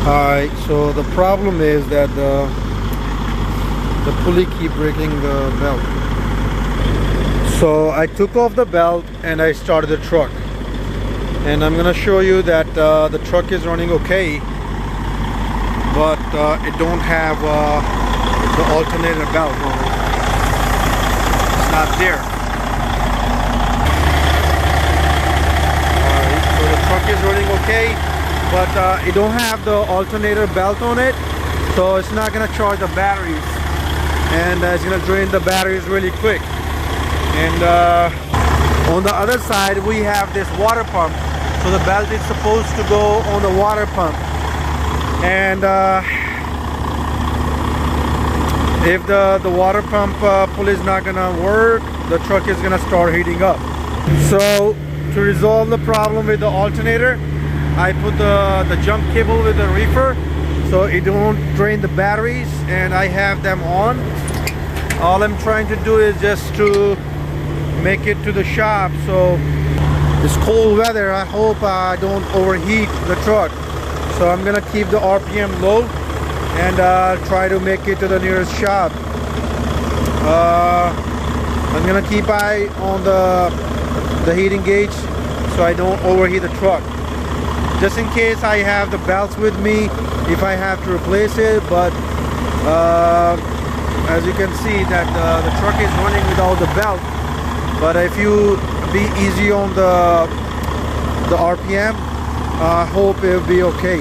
Alright, so the problem is that the pulley keep breaking the belt. So I took off the belt and I started the truck, and I'm gonna show you that the truck is running okay, but it don't have the alternator belt on it. It's not there. Alright, so the truck is running okay, but it don't have the alternator belt on it, so it's not gonna charge the batteries, and it's gonna drain the batteries really quick. And on the other side we have this water pump, so the belt is supposed to go on the water pump, and if the water pump pulley is not gonna work, the truck is gonna start heating up. So to resolve the problem with the alternator, I put the jump cable with the reefer so it don't drain the batteries, and I have them on. All I'm trying to do is just to make it to the shop. So it's cold weather, I hope I don't overheat the truck, so I'm gonna keep the RPM low and try to make it to the nearest shop. I'm gonna keep eye on the heating gauge so I don't overheat the truck, just in case I have the belts with me if I have to replace it. But as you can see that the truck is running without the belt, but if you be easy on the RPM, I hope it will be okay.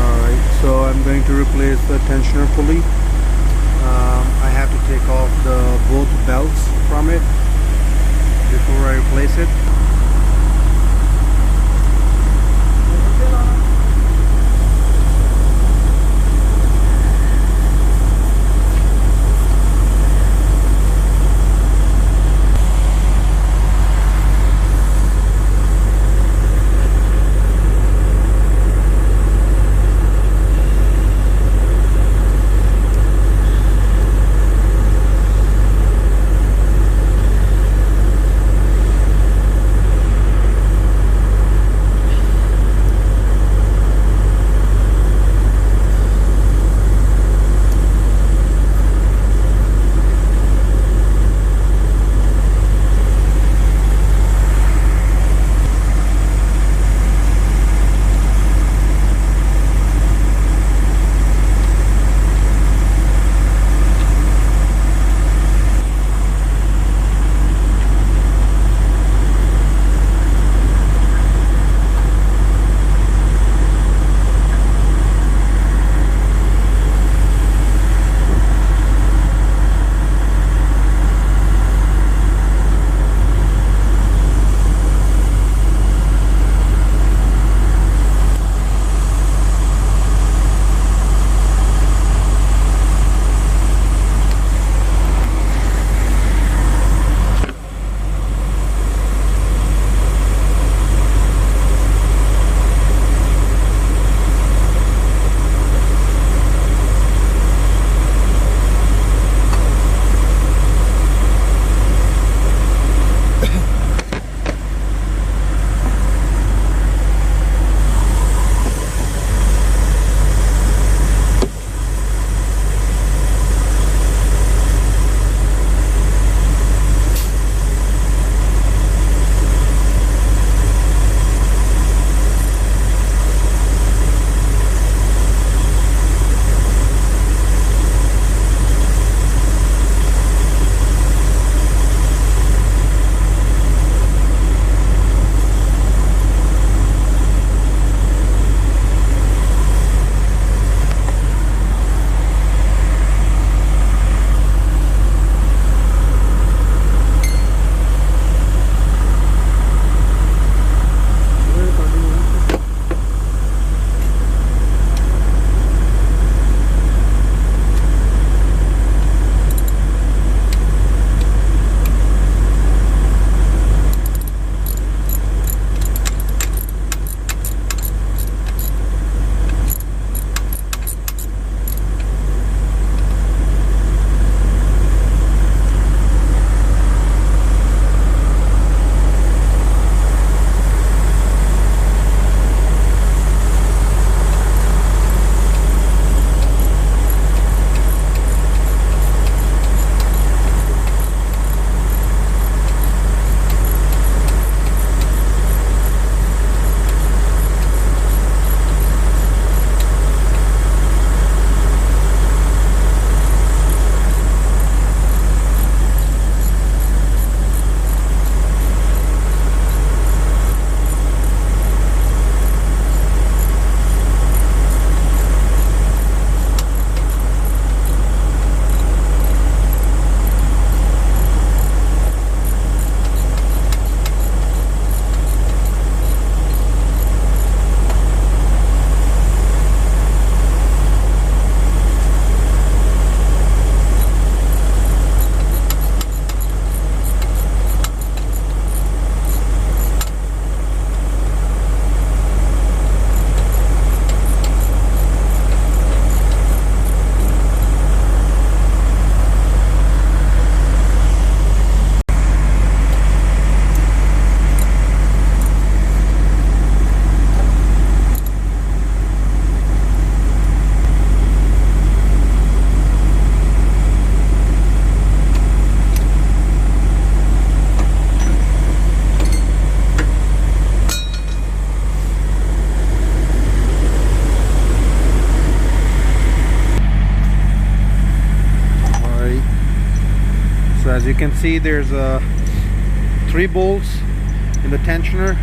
Alright, so I'm going to replace the tensioner pulley. I have to take off both belts from it before I replace it. As you can see, there's 3 bolts in the tensioner,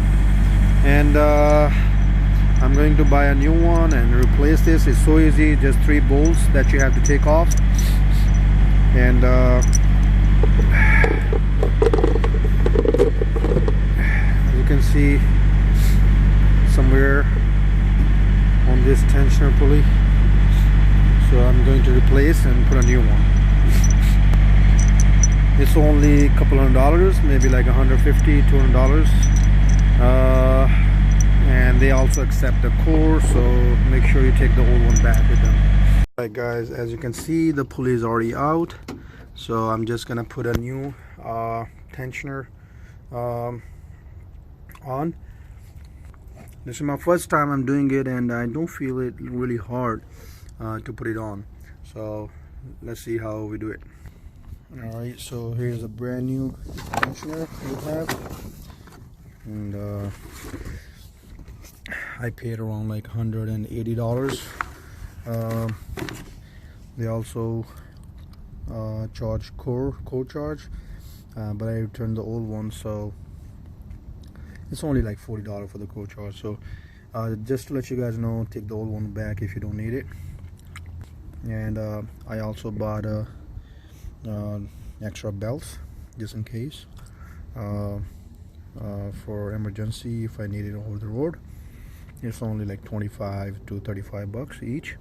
and I'm going to buy a new one and replace this. It's so easy, just 3 bolts that you have to take off. And you can see somewhere on this tensioner pulley, so I'm going to replace and put a new one. It's only a couple $100, maybe like $150, $200, and they also accept the core, so make sure you take the old one back with them. Alright guys, as you can see, the pulley is already out, so I'm just gonna put a new tensioner on. This is my first time I'm doing it, and I don't feel it really hard to put it on. So let's see how we do it. Alright, so here's a brand new tensioner we have, and I paid around like $180. They also charge core charge, but I returned the old one, so it's only like $40 for the core charge. So just to let you guys know, take the old one back if you don't need it. And I also bought a extra belts just in case, for emergency if I need it over the road. It's only like 25 to 35 bucks each.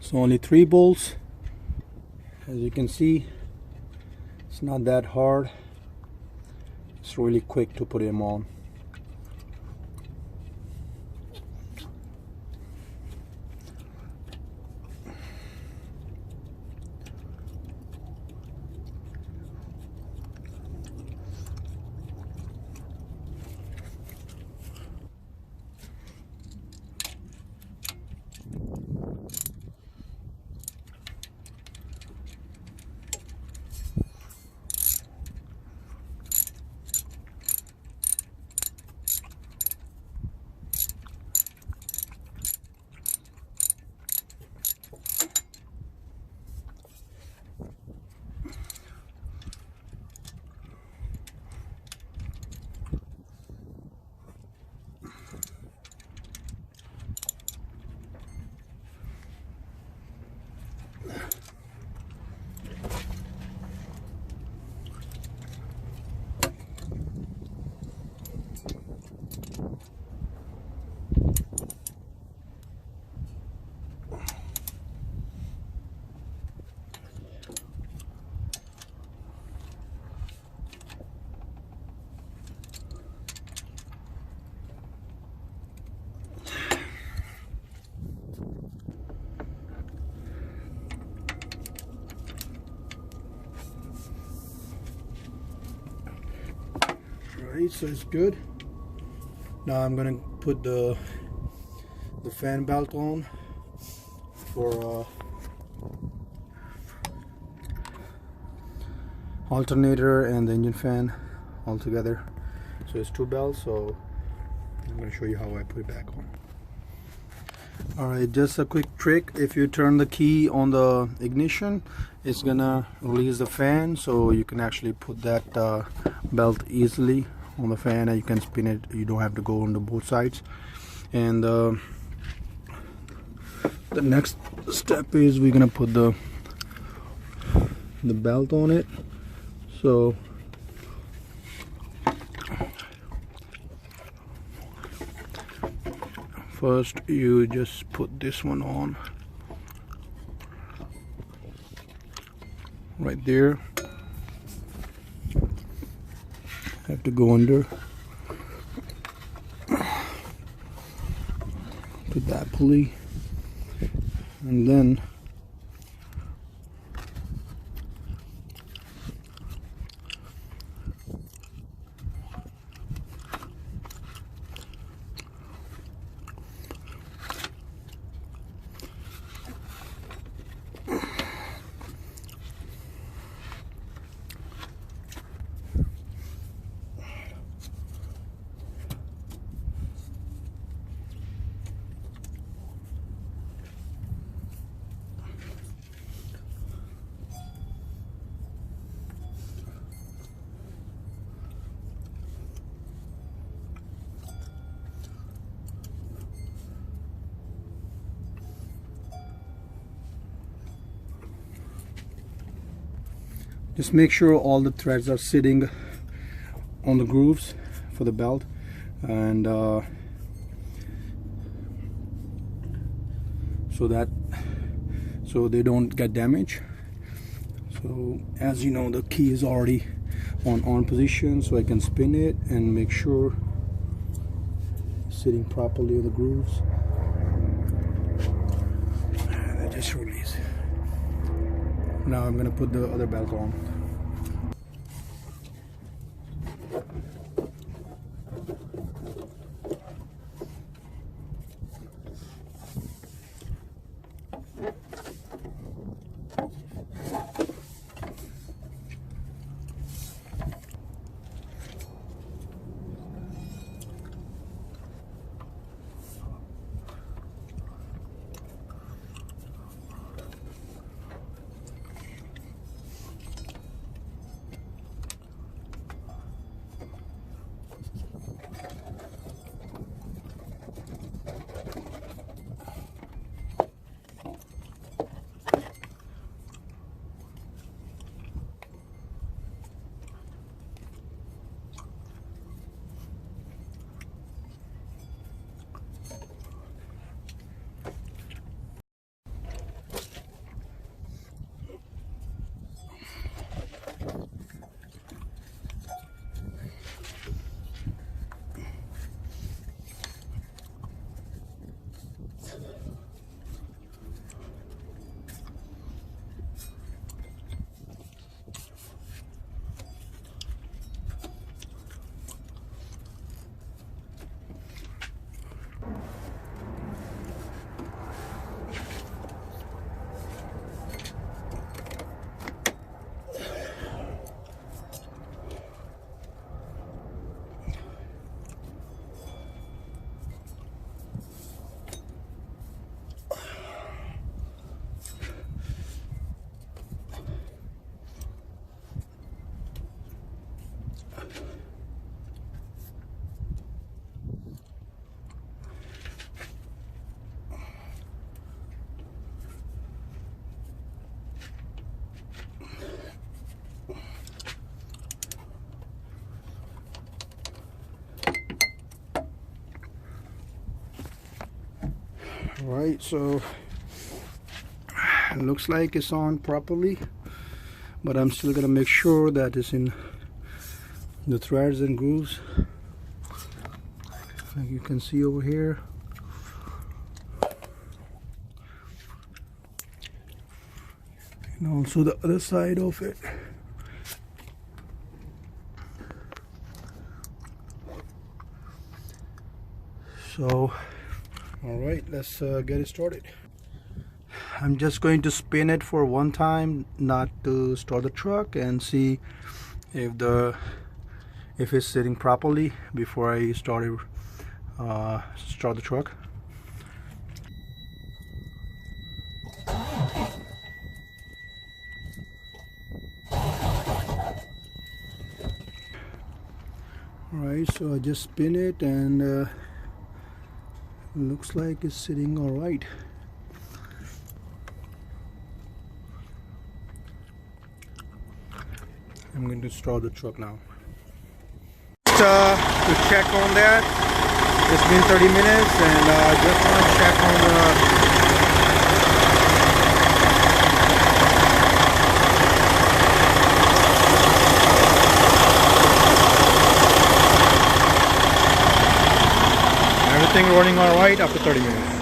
So only 3 bolts. As you can see, it's not that hard. It's really quick to put them on. Alright, so it's good. Now I'm gonna put the fan belt on for alternator and the engine fan all together. So it's 2 belts, so I'm gonna show you how I put it back on. Alright, just a quick trick. If you turn the key on the ignition, it's gonna release the fan, so you can actually put that belt easily on the fan, and you can spin it. You don't have to go on the both sides. And The next step is we're gonna put the belt on it. So first you just put this one on right there. Have to go under, put that pulley, and then just make sure all the threads are sitting on the grooves for the belt, and so they don't get damaged. So as you know, the key is already on position, so I can spin it and make sure it's sitting properly in the grooves. And I just release. Now I'm gonna put the other belt on. Alright, so it looks like it's on properly, but I'm still gonna make sure that it's in the threads and grooves, like you can see over here. And also the other side of it. So alright, let's get it started. I'm just going to spin it for one time, not to start the truck, and see if it's sitting properly before I start the truck. Alright, so I just spin it, and looks like it's sitting all right. I'm going to start the truck now. To check on that, it's been 30 minutes and I just want to check on everything running all right after 30 minutes.